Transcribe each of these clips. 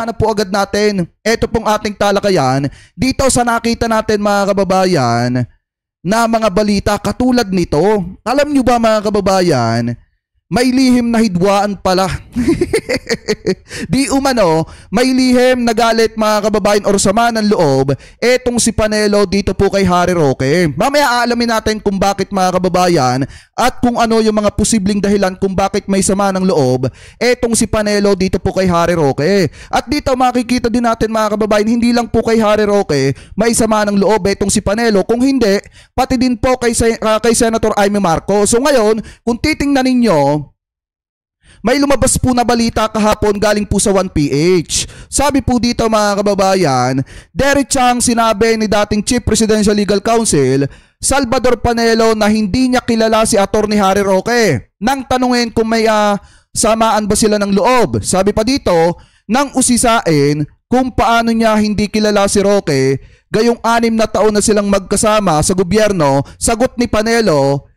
simulan na po agad natin. Ito pong ating talakayan. Dito sa nakita natin mga kababayan na mga balita katulad nito. Alam nyo ba mga kababayan, may lihim na hidwaan pala. Di umano, may lihim na galit mga kababayan or sama ng loob etong si Panelo dito po kay Harry Roque. Mamaya aalamin natin kung bakit mga kababayan at kung ano yung mga posibleng dahilan kung bakit may sama ng loob etong si Panelo dito po kay Harry Roque. At dito makikita din natin mga kababayan, hindi lang po kay Harry Roque may sama ng loob etong si Panelo, kung hindi pati din po kay Senator Amy Marcos. So ngayon, kung titingnan ninyo, may lumabas po na balita kahapon galing po sa 1PH. Sabi po dito mga kababayan, diretsang sinabi ni dating Chief Presidential Legal Counsel Salvador Panelo na hindi niya kilala si Attorney Harry Roque. Nang tanungin kung may samaan ba sila ng loob. Sabi pa dito, nang usisain kung paano niya hindi kilala si Roque, gayong 6 na taon na silang magkasama sa gobyerno, sagot ni Panelo,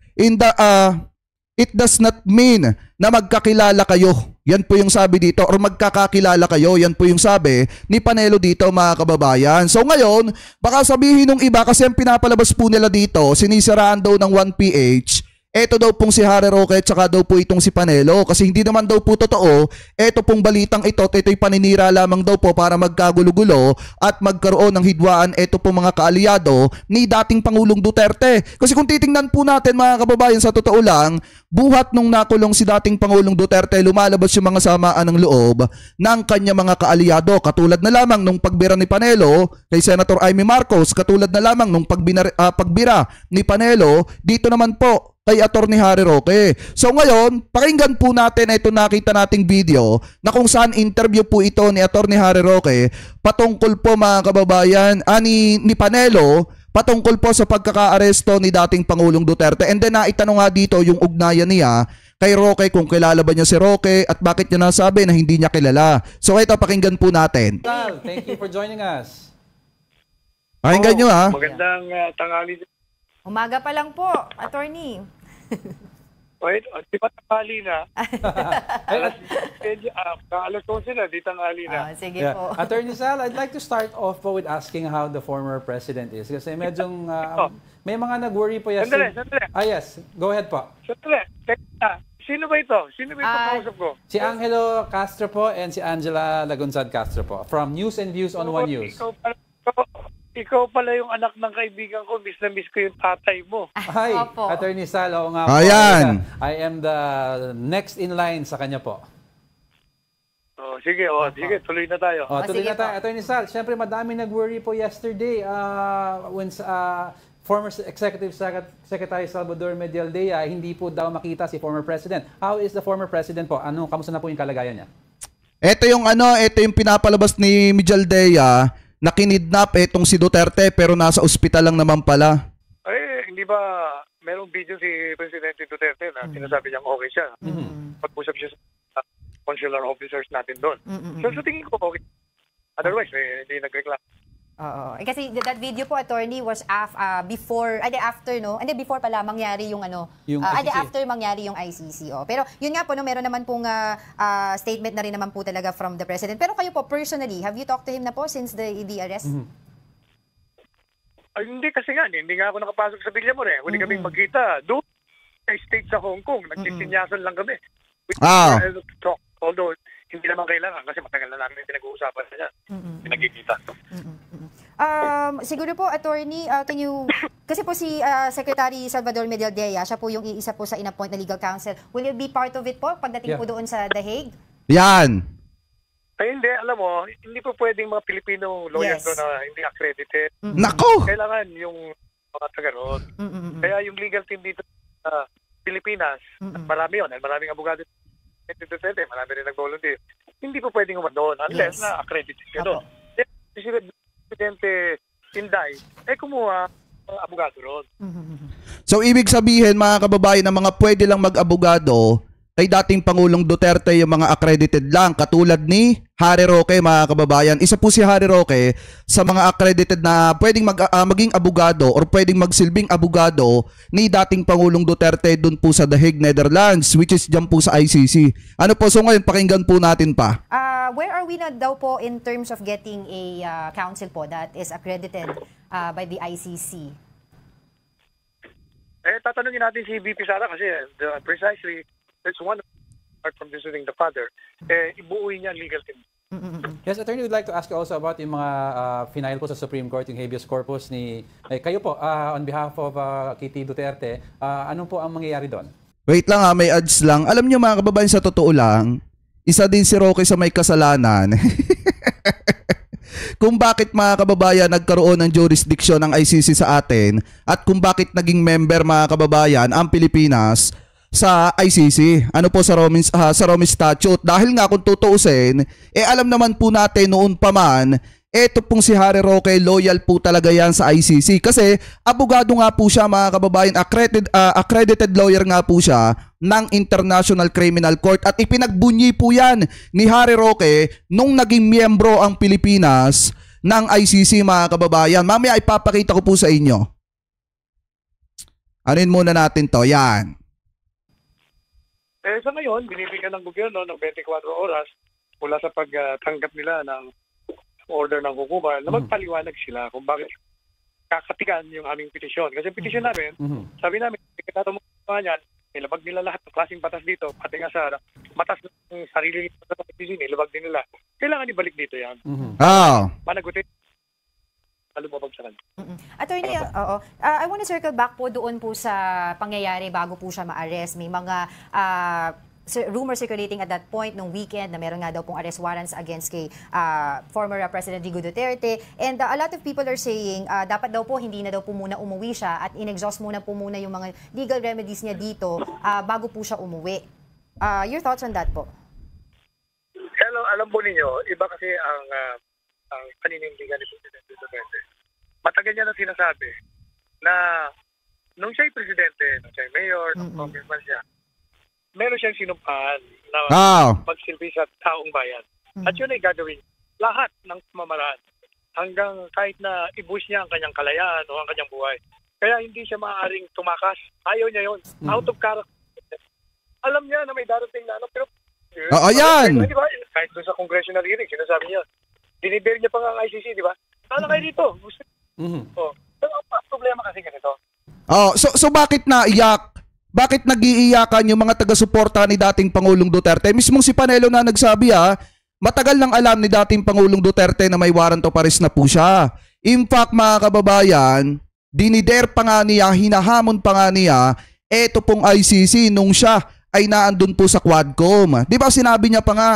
it does not mean na magkakilala kayo. Yan po yung sabi dito, or magkakakilala kayo. Yan po yung sabi ni Panelo dito mga kababayan. So ngayon, baka sabihin ng iba kasi ang pinapalabas po nila dito, sinisiraan daw ng 1PH, eto daw pong si Harry Roque at saka daw po itong si Panelo. Kasi hindi naman daw po totoo, eto pong balitang ito'y paninira lamang daw po para magkagulo-gulo at magkaroon ng hidwaan eto pong mga kaalyado ni dating Pangulong Duterte. Kasi kung titingnan po natin mga kababayan, sa totoo lang, buhat nung nakulong si dating Pangulong Duterte, lumalabas yung mga samaan ng loob ng kanya mga kaalyado. Katulad na lamang nung pagbira ni Panelo kay Senator Amy Marcos, katulad na lamang nung pagbira ni Panelo dito naman po kay Attorney Harry Roque. So ngayon, pakinggan po natin ito nakita nating video na kung saan interview po ito ni Attorney Harry Roque patungkol po mga kababayan ni Panelo patungkol po sa pagkakaaresto ni dating Pangulong Duterte. And then naitanong nga dito yung ugnayan niya kay Roque kung kilala ba niya si Roque at bakit niya nasabi na hindi niya kilala. So ito, pakinggan po natin. Thank you for joining us. Pakinggan nyo ha. Magandang tanghali. Umaga pa lang po, attorney. Wait, di pa tanghali na. Alas 11 na, di tanghali na. Sige po. Attorney Sal, I'd like to start off po with asking how the former president is. Kasi medyong may mga nag-worry po yesterday. Sandali. Yes, go ahead po. Sandali. Sino ba ito? Sino ba ito kausap ko? Si Angelo Castro po and si Angela Lagunzad Castro po from News and Views on One News. Ikaw pala yung anak ng kaibigan ko. Miss na miss ko yung tatay mo. Hi, Opo. Attorney Sal. Oo nga po. Ayan. I am the next in line sa kanya po. Sige, tuloy na tayo. Tuloy sige na tayo. po. Attorney Sal, syempre madami nag-worry po yesterday when former Executive Secretary Salvador Medialdea hindi po daw makita si former President. How is the former President po? Kamusta na po yung kalagayan niya? Ito yung pinapalabas ni Medialdea na kinidnap etong si Duterte pero nasa ospital lang naman pala. Hindi ba merong video si Presidente Duterte na sinasabi niyang okay siya? Pag-usap siya sa consular officers natin doon. So sa tingin ko okay. Otherwise, hindi nagreklamo. Oo. Kasi that video po, attorney, was before, after, no? Before pala mangyari yung ICC. After mangyari yung ICC. Pero yun nga po, no, meron naman pong statement na rin naman po talaga from the President. Pero kayo po, personally, have you talked to him na po since the arrest? Hindi kasi nga, hindi nga ako nakapasok sa Villamor eh. Huli kaming magkita. Doon sa state sa Hong Kong, nagsisinyasan lang kami. Although, hindi naman kailangan kasi matagal na namin pinag-uusapan na yan. Pinagkikita. Siguro po, attorney, kasi po si Secretary Salvador Medialdea, siya po yung iisa po sa in-appoint na legal counsel. Will you be part of it po pagdating po doon sa The Hague? Yan. Ay, hindi, alam mo, hindi po pwedeng mga Pilipino lawyers doon na hindi accredited. Nako! Kailangan yung mga taga-roon. Kaya yung legal team dito sa Pilipinas, marami yun. Maraming abogado marami rin nag-volunteer. Hindi po pwedeng doon unless na accredited ka doon. Si Presidente Inday, kumuha ng abogado roon. So ibig sabihin mga kababayan na mga pwede lang mag-abogado kay dating Pangulong Duterte yung mga accredited lang katulad ni Harry Roque, mga kababayan. Isa po si Harry Roque sa mga accredited na pwedeng maging abogado or pwedeng magsilbing abogado ni dating Pangulong Duterte dun po sa The Hague, Netherlands, which is dyan po sa ICC. Ano po, so ngayon pakinggan po natin pa. Where are we na daw po in terms of getting a council po that is accredited by the ICC? Tatanungin natin si VP Sara kasi precisely that's one apart from visiting the father. Ibuuin niya ang legal team. Yes, Attorney, would like to ask you also about yung mga final po sa Supreme Court, yung habeas corpus ni kayo po on behalf of Kitty Duterte. Ano po ang mangyayari doon? Wait lang may ads lang. Alam niyo mga kababayan, sa totoo lang, isa din si Roque sa may kasalanan. Kung bakit mga kababayan nagkaroon ng jurisdiction ng ICC sa atin at kung bakit naging member mga kababayan ang Pilipinas sa ICC. Ano po sa Rome Statute? Dahil nga kung tutuusin, alam naman po natin noon pa man, eto pong si Harry Roque, loyal po talaga yan sa ICC. Kasi abogado nga po siya mga kababayan, accredited lawyer nga po siya ng International Criminal Court. At ipinagbunyi po yan ni Harry Roque nung naging miyembro ang Pilipinas ng ICC mga kababayan. Mamaya ipapakita ko po sa inyo. Anuin muna natin to, yan. Sa ngayon, binibigyan ng gobyerno ng 24 oras mula sa pagtanggap nila ng order ng hukuman na magpaliwanag sila kung bakit kakatigan yung aming petisyon. Kasi petisyon namin, sabi namin, ikatato mo yan, nilabag nila lahat ng klaseng batas dito, pati nga sa batas ng sarili ng ICC, nilabag din nila. Kailangan ibalik dito yan. Managutin. Lumabag sa kanya. Attorney, I want to circle back po doon po sa pangyayari bago po siya ma-arrest. May mga rumor circulating at that point nung weekend na meron nga daw pong arrest warrants against kay former President Digo Duterte. And a lot of people are saying dapat daw po hindi na daw po muna umuwi siya at in-exhaust muna po muna yung mga legal remedies niya dito bago po siya umuwi. Your thoughts on that po? Hello, alam po ninyo, iba kasi ang paninindigan ni Presidente Duterte. Matagal niya na sinasabi na nung siya'y presidente, nung siya'y mayor, nung congressman siya, meron siyang sinumpahan na magsilbi sa taong bayan. At yun ay gagawin lahat ng pamamaraan hanggang kahit na ibuwis niya ang kanyang kalayaan o ang kanyang buhay. Kaya hindi siya maaaring tumakas. Ayaw niya yun. Out of character. Alam niya na may darating na ano, pero yan! Diba? Kahit doon sa congressional hearing, sinasabi niya, dinibear niya pa nga ang ICC, di ba? Sana kayo dito. Pero ang problema kasi ganito. So bakit naiyak? Bakit nag-iiyakan yung mga taga-suporta ni dating Pangulong Duterte? Mismong si Panelo na nagsabi matagal nang alam ni dating Pangulong Duterte na may warrant of arrest na po siya. In fact, mga kababayan, dinider pa nga niya, hinahamon pa nga niya, eto pong ICC nung siya ay naandun po sa Quadcom. Di ba sinabi niya pa nga,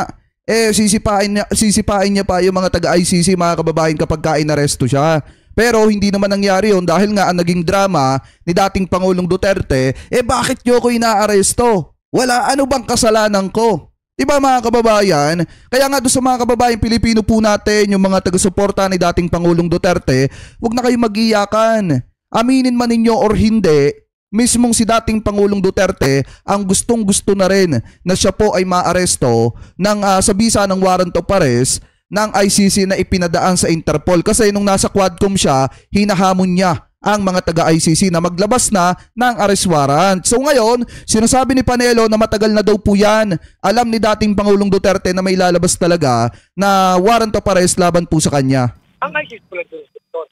sisipain niya pa yung mga taga-ICC mga kababayan kapag ka-inaresto siya. Pero hindi naman nangyari yun dahil nga ang naging drama ni dating Pangulong Duterte, bakit niyo ko inaaresto? Wala, ano bang kasalanan ko? Diba mga kababayan? Kaya nga doon sa mga kababayan Pilipino po natin, yung mga taga-suporta ni dating Pangulong Duterte, huwag na kayong mag-iyakan. Aminin man ninyo or hindi, mismong si dating Pangulong Duterte ang gustong-gusto na rin na siya po ay maaresto ng sa bisa ng warrant of arrest ng ICC na ipinadaan sa Interpol. Kasi nung nasa Quadcom siya, hinahamon niya ang mga taga-ICC na maglabas na ng arrest warrant. So ngayon, sinasabi ni Panelo na matagal na daw po yan. Alam ni dating Pangulong Duterte na may lalabas talaga na warrant of arrest laban po sa kanya. Ang ICC pala doon,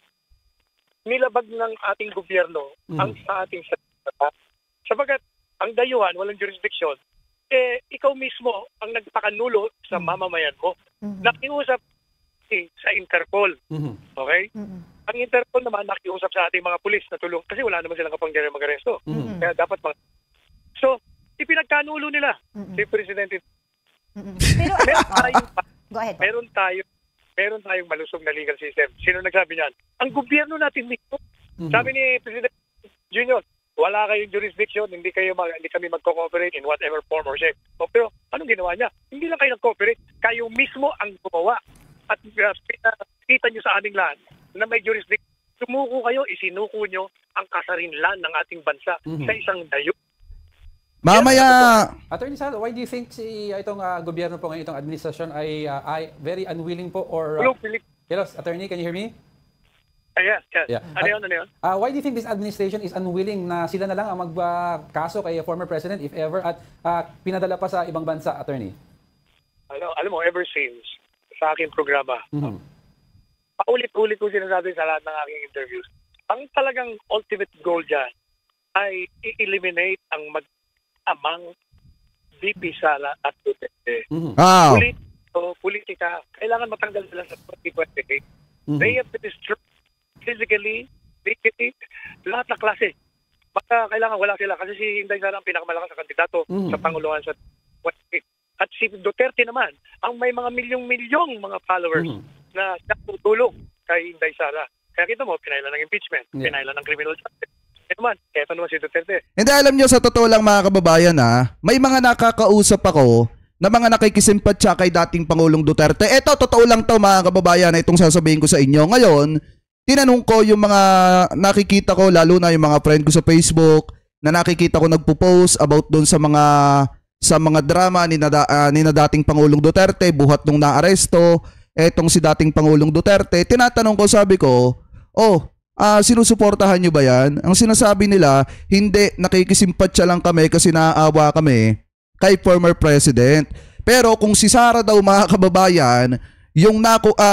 nilabag ng ating gobyerno ang sa ating sabagat ang dayuhan, walang jurisdiction, ikaw mismo ang nagpakanulo sa mamamayan mo. Nakiusap sa Interpol. Okay? Ang Interpol naman nakiusap sa ating mga pulis na tulong kasi wala naman silang kapangyarihan mag-aresto. Kaya dapat So, ipinagkanulo nila si Presidente. Pero, meron tayong malusog na legal system. Sino nagsabi niyan? Ang gobyerno natin mismo. Sabi ni President Junior, wala kayong jurisdiction, hindi kami magko-cooperate in whatever form or shape. Pero anong ginawa niya? Hindi lang kayo nag-cooperate, kayo mismo ang gumawa. At kita nyo sa aming lahat na may jurisdiction. Sumuko kayo, isinuko nyo ang kasarinlan ng ating bansa sa isang dayo. Mamaya, Attorney Sal, why do you think itong gobyerno po ngayon, itong administrasyon ay very unwilling po or... Hello, Philip. Hello, Attorney, can you hear me? Yes. Yeah. Ano yun? Why do you think this administration is unwilling na sila na lang ang magkaso kay former president if ever at pinadala pa sa ibang bansa, Attorney? Alam mo, ever since sa aking programa, paulit-ulit ko sinasabi sa lahat ng aking interviews, ang talagang ultimate goal dyan ay i-eliminate ang mag-amang VP Sara at Duterte. Politika, kailangan matanggal sila sa 2028. They have to destroy physically, legally, lahat na klase. Baka kailangan wala sila kasi si Inday Sara ang pinakamalakas na kandidato sa Panguluhan sa 2028. At si Duterte naman, ang may mga milyong-milyong mga followers na tutulong kay Inday Sara. Kaya kita mo, pinailan ng impeachment, pinailan ng criminal justice. Eto naman si Duterte. hindi, alam nyo, sa totoo lang mga kababayan may mga nakakausap ako na mga nakikisimpatya kay dating Pangulong Duterte. Eto, totoo lang to mga kababayan, itong sasabihin ko sa inyo. Ngayon, tinanong ko yung mga nakikita ko, lalo na yung mga friend ko sa Facebook, na nakikita ko nagpo-post about doon sa mga drama ni na dating Pangulong Duterte, buhat nung naaresto, etong si dating Pangulong Duterte. Tinatanong ko, sabi ko, sinusuportahan nyo ba yan? Ang sinasabi nila, hindi, nakikisimpatya lang kami kasi naaawa kami kay former president. Pero kung si Sara daw mga kababayan, yung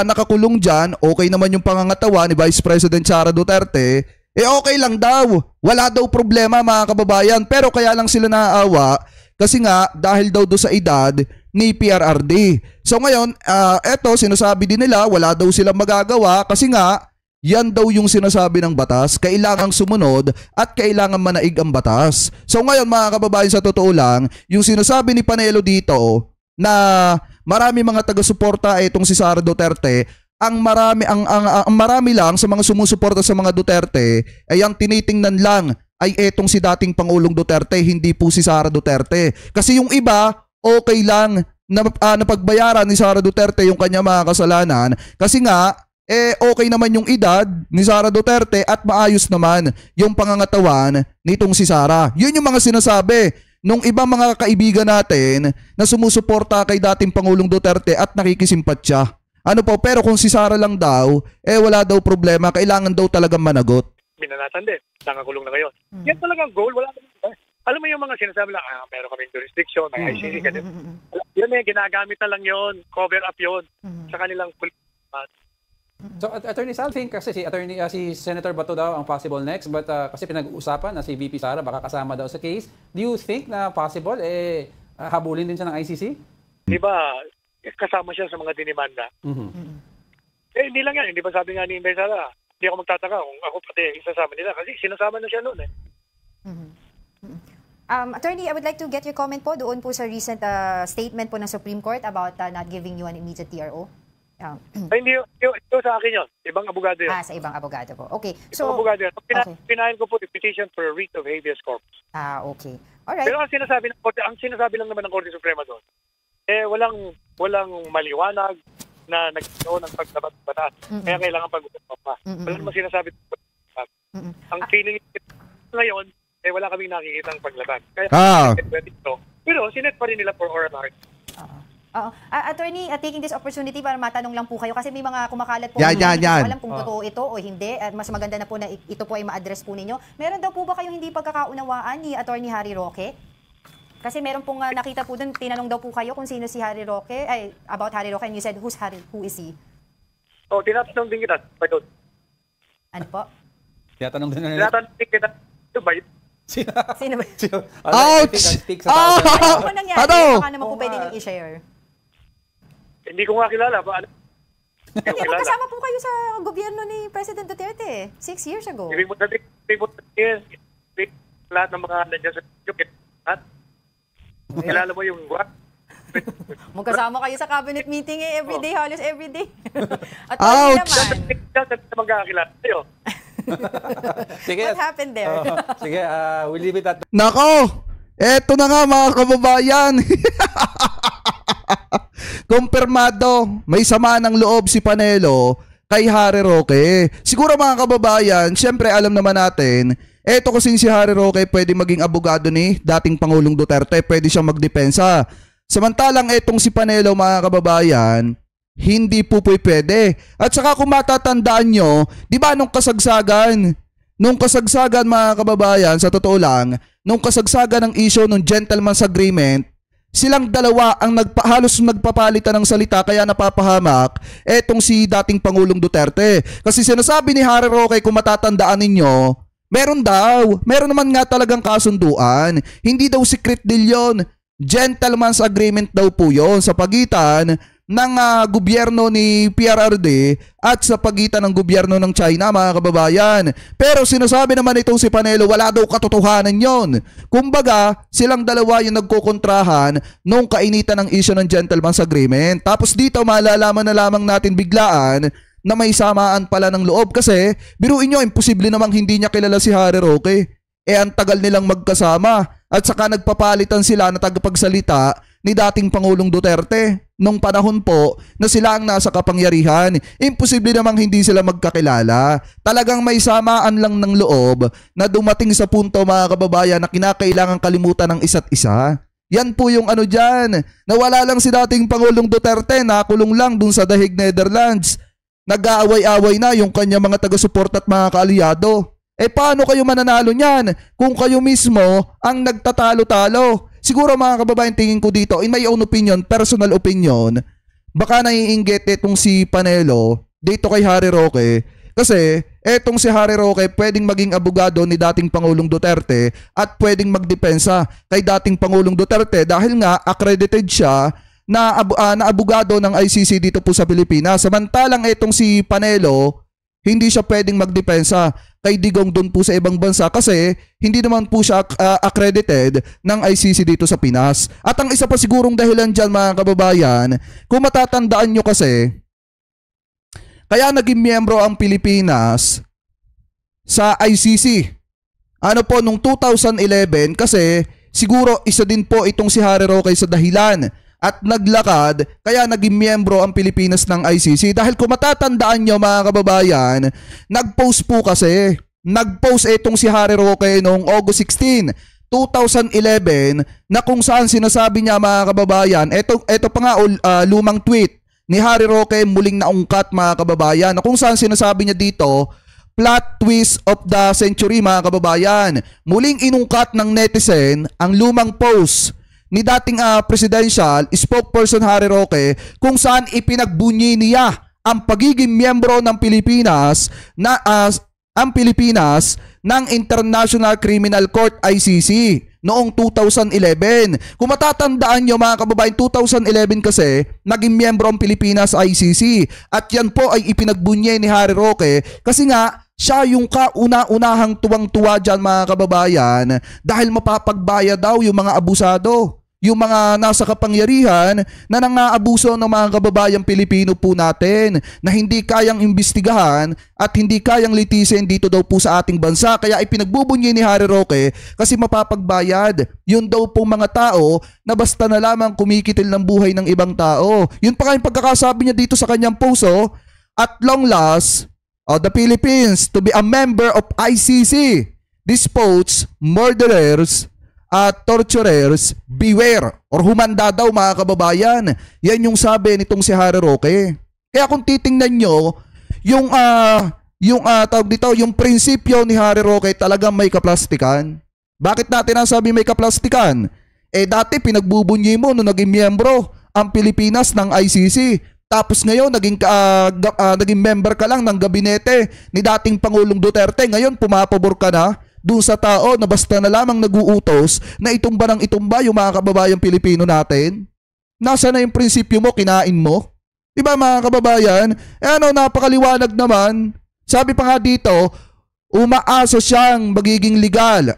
nakakulong dyan, okay naman yung pangangatawa ni Vice President Sara Duterte, okay lang daw. Wala daw problema mga kababayan. Pero kaya lang sila naaawa kasi nga dahil daw sa edad ni PRRD. So ngayon, eto sinasabi din nila, wala daw silang magagawa kasi nga yan daw yung sinasabi ng batas, kailangang sumunod at kailangan manaig ang batas. So ngayon mga kababayan, sa totoo lang, yung sinasabi ni Panelo dito na marami mga taga-suporta itong si Sara Duterte, ang marami lang sa mga sumusuporta sa mga Duterte ay ang tinitingnan lang ay etong si dating Pangulong Duterte, hindi po si Sara Duterte. Kasi yung iba, okay lang na napagbayaran ni Sara Duterte yung kanya mga kasalanan kasi nga okay naman yung edad ni Sara Duterte at maayos naman yung pangangatawan nitong si Sara. Yun yung mga sinasabi nung ibang mga kaibigan natin na sumusuporta kay dating Pangulong Duterte at nakikisimpatya. Pero kung si Sara lang daw, wala daw problema, kailangan daw talagang managot. Binanatan din, nakakulong na ngayon. Yan talagang goal, wala naman. Alam mo yung mga sinasabi lang, meron kaming jurisdiction, may ICC, ganun. Yun ginagamit na lang yun, cover up yun sa kanilang So, Attorney Sal, think kasi si Senator Bato daw ang possible next, but kasi pinag-uusapan na si VP Sara baka kasama daw sa case. Do you think na possible, habulin din siya ng ICC? Diba, kasama siya sa mga dinimanda. Hindi lang yan. Hindi ba sabi nga ni Inday Sara, hindi ako magtataka kung ako pati isasama nila kasi sinasama na siya noon Attorney, I would like to get your comment po doon po sa recent statement po ng Supreme Court about not giving you an immediate TRO. Hindi sa akin yun. Ibang abogado yun. Sa ibang abogado po. Okay. So, ibang abogado yun. Pinahin ko po the petition for a writ of habeas corpus. Okay. Alright. Pero ang sinasabi lang naman ng Korte Suprema doon, walang maliwanag na nagkaroon ng pagtabat ng batas. Kaya kailangan pag-usapan pa. Wala naman sinasabi. Ang feeling ngayon, wala kaming nakikita ng paglaban. Kaya, pero sinet pa rin nila for oral argument. Attorney, taking this opportunity para matanong lang po kayo kasi may mga kumakalat po yan. alam kung totoo ito o hindi at mas maganda na po na ito po ay ma-address po ninyo. Meron daw po ba kayong hindi pagkakaunawaan ni Attorney Harry Roque? Kasi meron pong nakita po doon, tinanong daw po kayo kung sino si Harry Roque, about Harry Roque, and you said, who is he? Tinatanong din kita. Ano po? Tinatanong din Tinatanong din kita. Ito ba yun? Sino ba? Ouch! Ano po nangyari? Baka naman po pwede niyong i-share. Hindi ko nga kilala. Magkasama po kayo sa gobyerno ni President Duterte 6 years ago. Ibig mo lahat ng mga nandiyan sa at kilala mo yung what? Magkasama kayo sa cabinet meeting everyday, halos everyday. At ouch! Saan magkakilala kayo? Sige. What happened there? Sige, we'll leave it at that. Nako! Eto na nga mga kababayan. Kumpirmado, may sama ng loob si Panelo kay Harry Roque. Siguro mga kababayan, syempre alam naman natin, Eto kasing si Harry Roque pwede maging abogado ni dating Pangulong Duterte, pwede siyang magdepensa. Samantalang etong si Panelo, mga kababayan, hindi po pwede. At saka kung matatandaan nyo, di ba nung kasagsagan mga kababayan, sa totoo lang, nung kasagsagan ng issue ng gentleman's agreement, silang dalawa ang halos nagpapalitan ng salita, kaya napapahamak etong si dating Pangulong Duterte. Kasi sinasabi ni Harry Roque, kung matatandaan ninyo, meron naman nga talagang kasunduan. Hindi daw secret deal yun. Gentleman's agreement daw po yun sa pagitan ng gobyerno ni PRRD at sa pagitan ng gobyerno ng China, mga kababayan. Pero sinasabi naman itong si Panelo, wala daw katotohanan yon. Kumbaga, silang dalawa yung nagkukontrahan nung kainitan ng issue ng gentleman's agreement. Tapos dito malalaman na lamang natin biglaan na may samaan pala ng loob. Kasi biruin nyo, imposible namang hindi niya kilala si Harry Roque. Ang tagal nilang magkasama at saka nagpapalitan sila na tagapagsalita ni dating Pangulong Duterte nung panahon po na sila ang nasa kapangyarihan. Imposible namang hindi sila magkakilala. Talagang may samaan lang ng loob na dumating sa punto, mga kababayan, na kinakailangan kalimutan ng isa't isa. Yan po yung ano dyan. Nawala lang si dating Pangulong Duterte, nakulong lang dun sa The Hague, Netherlands. Nag-aaway-away na yung kanya mga taga-support at mga kaalyado. Paano kayo mananalo niyan kung kayo mismo ang nagtatalo-talo? Siguro, mga kababayan, tingin ko dito, in my own opinion, personal opinion, baka naiinggit itong si Panelo dito kay Harry Roque. Kasi etong si Harry Roque pwedeng maging abogado ni dating Pangulong Duterte at pwedeng magdepensa kay dating Pangulong Duterte dahil nga accredited siya na abogado ng ICC dito po sa Pilipinas. Samantalang etong si Panelo, hindi siya pwedeng magdepensa kay Digong doon po sa ibang bansa kasi hindi naman po siya accredited ng ICC dito sa Pinas. At ang isa pa sigurong dahilan dyan, mga kababayan, kung matatandaan nyo kasi, kaya naging miyembro ang Pilipinas sa ICC. Ano po, nung 2011, kasi siguro isa din po itong si Harry Roque sa dahilan at naglakad, kaya naging miyembro ang Pilipinas ng ICC. Dahil kung matatandaan nyo, mga kababayan, nag-post itong si Harry Roque noong August 16, 2011 na kung saan sinasabi niya, mga kababayan, ito pa nga lumang tweet ni Harry Roque, muling naungkat, mga kababayan, na kung saan sinasabi niya dito, plot twist of the century, mga kababayan. Muling inungkat ng netizen ang lumang post ni dating presidential spokesperson Harry Roque kung saan ipinagbunyi niya ang pagiging miyembro ng Pilipinas ng International Criminal Court ICC noong 2011. Kung matatandaan nyo, mga kababayan, 2011 kasi naging miyembro ang Pilipinas ICC at yan po ay ipinagbunyi ni Harry Roque kasi nga siya yung kauna-unahang tuwang-tuwa dyan, mga kababayan, dahil mapapagbaya daw yung mga abusado, yung mga nasa kapangyarihan na nangaabuso ng mga kababayang Pilipino po natin na hindi kayang imbestigahan at hindi kayang litisin dito daw po sa ating bansa. Kaya ipinagbubunyi ni Harry Roque kasi mapapagbayad. Yun daw pong mga tao na basta na lamang kumikitil ng buhay ng ibang tao. Yun pa nga yung pagkakasabi niya dito sa kanyang post, at long last, the Philippines to be a member of ICC. Despots, murderers, torturers, beware. Or humanda daw, mga kababayan. Yan yung sabi nitong si Harry Roque. Kaya kung titingnan nyo, yung tawag dito, yung prinsipyo ni Harry Roque talagang may kaplastikan. Bakit natin nasabi may kaplastikan? Dati pinagbubunyi mo nung naging miyembro ang Pilipinas ng ICC. Tapos ngayon naging member ka lang ng gabinete ni dating Pangulong Duterte. Ngayon pumapabor ka na doon sa tao na basta na lamang naguutos na itumba ng itumba yung mga kababayang Pilipino natin. Nasa na yung prinsipyo mo, kinain mo? Diba, mga kababayan? Napakaliwanag naman. Sabi pa nga dito, umaasa siyang magiging legal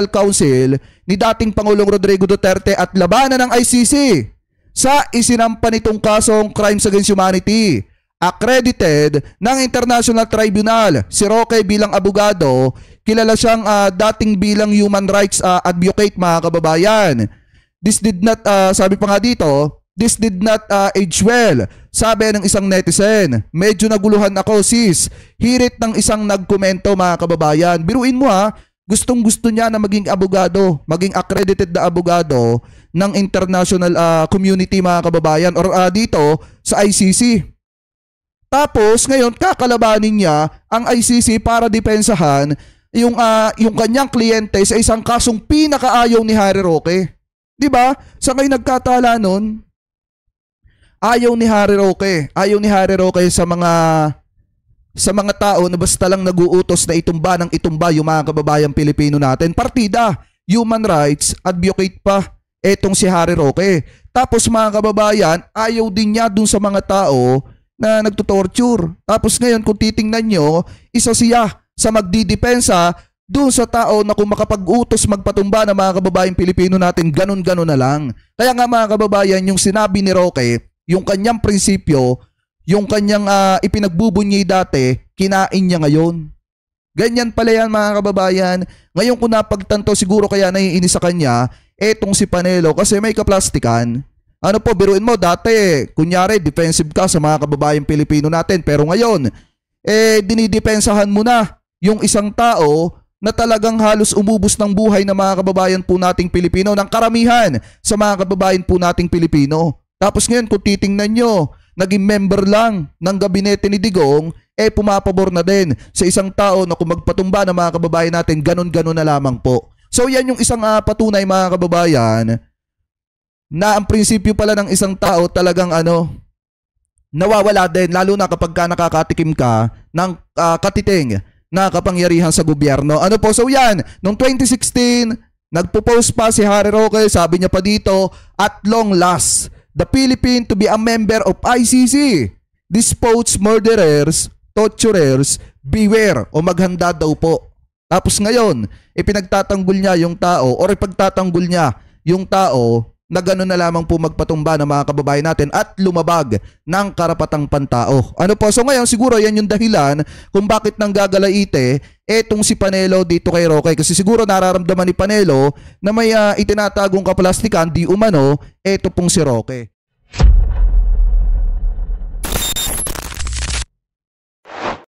counsel ni dating Pangulong Rodrigo Duterte at labanan ng ICC sa isinampa nitong kasong Crimes Against Humanity. Accredited ng International Tribunal si Roque bilang abogado, kilala siyang dating bilang human rights advocate, mga kababayan. This did not, sabi pa nga dito, This did not age well. Sabi ng isang netizen. Medyo naguluhan ako sis. Hirit ng isang nagkomento mga kababayan. Biruin mo ha, gustong gusto niya na maging abogado, maging accredited na abogado ng international community mga kababayan or dito sa ICC. Tapos ngayon kakalabanin niya ang ICC para depensahan yung kanyang kliyente sa isang kasong pinakaayaw ni Harry Roque. 'Di ba? Sa ngayon nagkatala nun, ayaw ni Harry Roque sa mga tao na basta lang naguutos na itumba ng itumba yung mga kababayang Pilipino natin. Partida, human rights, advocate pa etong si Harry Roque. Tapos mga kababayan, ayaw din niya dun sa mga tao na nagtutorture. Tapos ngayon kung titingnan nyo, isa siya sa magdidepensa doon sa tao na kung makapag-utos magpatumba ng mga kababayang Pilipino natin, ganun-ganun na lang. Kaya nga mga kababayan, yung sinabi ni Roque, yung kanyang prinsipyo, yung kanyang ipinagbubunyi dati, kinain niya ngayon. Ganyan pala yan mga kababayan. Ngayon kung napagtanto, siguro kaya naiinis sa kanya, etong si Panelo kasi may kaplastikan. Ano po, biruin mo, dati, kunyari, defensive ka sa mga kababayang Pilipino natin. Pero ngayon, dinidepensahan mo na yung isang tao na talagang halos umubos ng buhay ng mga kababayan po nating Pilipino, ng karamihan sa mga kababayan po nating Pilipino. Tapos ngayon, kung titingnan nyo, naging member lang ng gabinete ni Digong, pumapabor na din sa isang tao na kung magpatumba ng mga kababayan natin, ganun-ganun na lamang po. So yan yung isang patunay mga kababayan, na ang prinsipyo pala ng isang tao talagang nawawala din, lalo na kapag nakakatikim ka ng katiting na kapangyarihan sa gobyerno. Ano po, so yan, noong 2016, nagpo-post pa si Harry Roque, sabi niya pa dito, at long last, the Philippines to be a member of ICC. Despots, murderers, torturers, beware, o maghanda daw po. Tapos ngayon, ipinagtatanggol niya yung tao, or ipagtatanggol niya yung tao na gano'n na lamang po magpatumba ng mga kababayan natin at lumabag ng karapatang pantao. Ano po? So ngayon siguro yan yung dahilan kung bakit nang gagalaite etong si Panelo dito kay Roque. Kasi siguro nararamdaman ni Panelo na may itinatagong kaplastikan di umano eto pong si Roque.